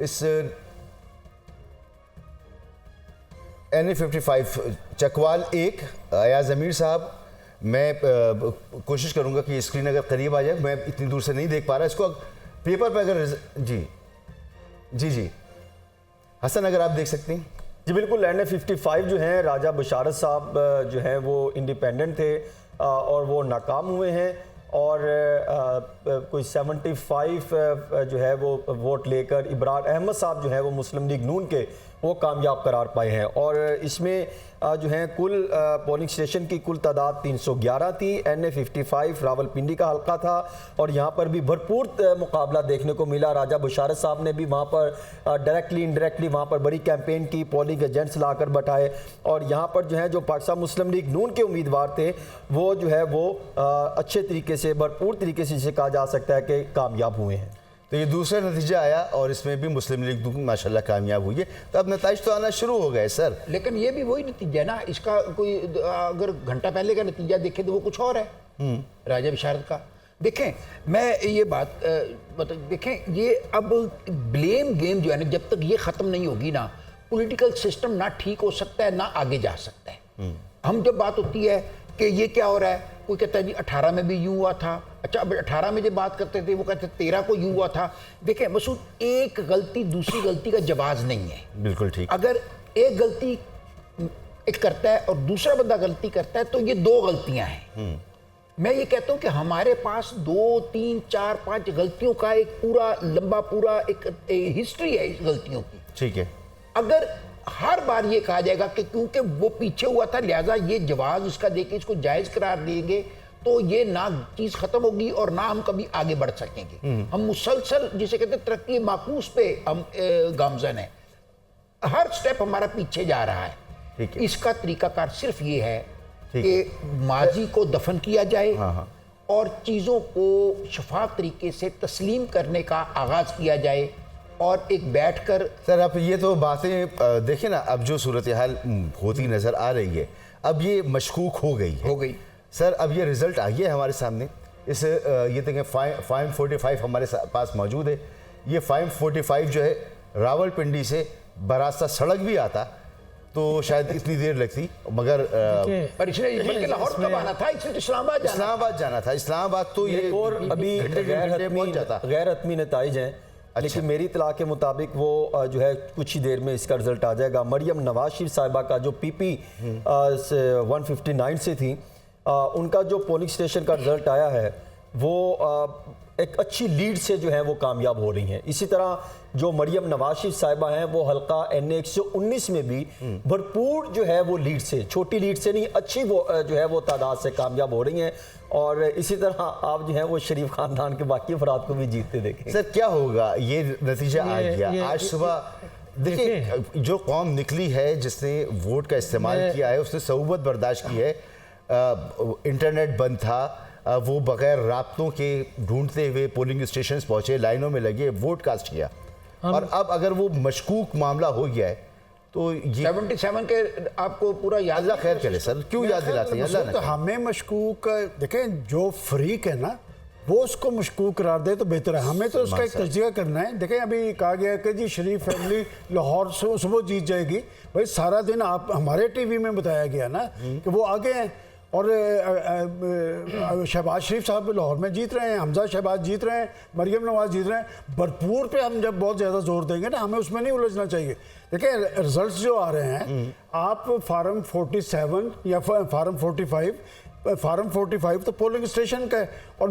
इस NA-55 चकवाल 1 अयाज अमीर साहब, मैं कोशिश करूंगा कि स्क्रीन अगर करीब आ जाए, मैं इतनी दूर से नहीं देख पा रहा इसको, पेपर पे अगर जी जी जी हसन अगर आप देख सकते हैं। जी बिल्कुल, NA-55 जो हैं राजा बशारत साहब जो हैं वो इंडिपेंडेंट थे और वो नाकाम हुए हैं और कोई 75 जो है वो वोट लेकर इब्रार अहमद साहब जो है वो मुस्लिम लीग नून के वो कामयाब करार पाए हैं। और इसमें जो है कुल पोलिंग स्टेशन की कुल तादाद 311 थी। NA-55 रावलपिंडी का हल्का था और यहाँ पर भी भरपूर मुकाबला देखने को मिला। राजा बशारत साहब ने भी वहाँ पर डायरेक्टली इनडायरेक्टली वहाँ पर बड़ी कैंपेन की, पोलिंग एजेंट्स लाकर बैठाए और यहाँ पर जो है जो पाकिस्तान मुस्लिम लीग नून के उम्मीदवार थे वो जो है वो अच्छे तरीके से, भरपूर तरीके से जिसे कहा जा सकता है कि कामयाब हुए हैं। तो ये दूसरा नतीजा आया और इसमें भी मुस्लिम लीग माशाल्लाह कामयाब हुई है। तो अब नतीजे तो आना शुरू हो गए सर। लेकिन ये भी वही नतीजा है ना, इसका कोई अगर घंटा पहले का नतीजा देखें तो वो कुछ और है राजा बशारत का। देखें, मैं ये बात मतलब देखें, ये अब ब्लेम गेम जो है ना, जब तक ये ख़त्म नहीं होगी ना, पॉलिटिकल सिस्टम ना ठीक हो सकता है ना आगे जा सकता है। हम जब बात होती है कि ये क्या हो रहा है, कोई कहता है जी 18 में भी यूं हुआ था। अच्छा, अब 18 में जब बात करते थे वो कहते 13 को यूं हुआ था। देखें मसूद, एक गलती दूसरी गलती का जवाज नहीं है। बिल्कुल ठीक। अगर एक गलती एक करता है और दूसरा बंदा गलती करता है तो ये दो गलतियां हैं। मैं ये कहता हूं कि हमारे पास 2, 3, 4, 5 गलतियों का एक पूरा लंबा पूरा एक हिस्ट्री है इस गलतियों की। ठीक है। अगर हर बार ये कहा जाएगा कि क्योंकि वो पीछे हुआ था लिहाजा ये जवाब इसका देके इसको जायज करार देंगे, तो ये ना चीज खत्म होगी और ना हम कभी आगे बढ़ सकेंगे। हम मुसलसल जिसे कहते हैं तरक्की माकूस पे हम गामजन है, हर स्टेप हमारा पीछे जा रहा है। इसका तरीकाकार सिर्फ ये है कि माजी को दफन किया जाए और चीजों को शफाफ तरीके से तस्लीम करने का आगाज किया जाए और एक बैठकर। सर अब ये तो बातें देखिए ना, अब जो सूरत हाल होती नज़र आ रही है, अब ये मशकूक हो गई सर। अब ये रिज़ल्ट आ गया है हमारे सामने। इस ये देखें, फाइम 45 हमारे पास मौजूद है। ये फाइम 45 जो है रावलपिंडी से बरास्ता सड़क भी आता तो शायद इतनी देर लगती, मगर पर इसने लाहौर कब आना था, इसने इस्लामाबाद जाना था। इस्लामाबाद तो ये और अभी गैर हतमी नताइज हैं। अच्छा। लेकिन मेरी इतला के मुताबिक वो जो है कुछ ही देर में इसका रिजल्ट आ जाएगा। मरियम नवाज शरीफ साहिबा का जो PP 159 से थी, उनका जो पोलिंग स्टेशन का रिजल्ट आया है वो एक अच्छी लीड से जो है वो कामयाब हो रही हैं। इसी तरह जो मरियम नवाज शरीफ साहिबा हैं वो हल्का NA-119 में भी भरपूर जो है वो लीड से, छोटी लीड से नहीं, अच्छी वो जो है वो तादाद से कामयाब हो रही हैं। और इसी तरह आप जो है वो शरीफ खानदान के बाकी अफराद को भी जीतते देखें। सर क्या होगा, ये नतीजा आ गया आज सुबह। देखिए, जो कौम निकली है जिसने वोट का इस्तेमाल किया है उसने सऊबत बर्दाश्त की है। इंटरनेट बंद था, वो बगैर राब्तों के ढूंढते हुए पोलिंग स्टेशन पहुंचे, लाइनों में लगे, वोट कास्ट किया। और अब अगर वो मशकूक मामला हो गया है तो ये 77 के आपको पूरा याद, अल्लाह खैर करे सर, क्यों याद दिलाते हैं अल्लाह। तो हमें मशकूक देखें, जो फ्रीक है ना वो उसको मशकूक करार दे तो बेहतर है। हमें तो उसका एक तजिया करना है। देखें, अभी कहा गया कि जी शरीफ फैमिली लाहौर सुबह जीत जाएगी। भाई सारा दिन आप हमारे टीवी में बताया गया ना कि वो आगे हैं और शहबाज शरीफ साहब लाहौर में जीत रहे हैं, हमजा शहबाज जीत रहे हैं, मरियम नवाज जीत रहे हैं। भरपूर पे हम जब बहुत ज़्यादा जोर देंगे ना, हमें उसमें नहीं उलझना चाहिए। देखिए रिजल्ट्स जो आ रहे हैं, आप फार्म 47 या फार्म 45 तो पोलिंग स्टेशन का है और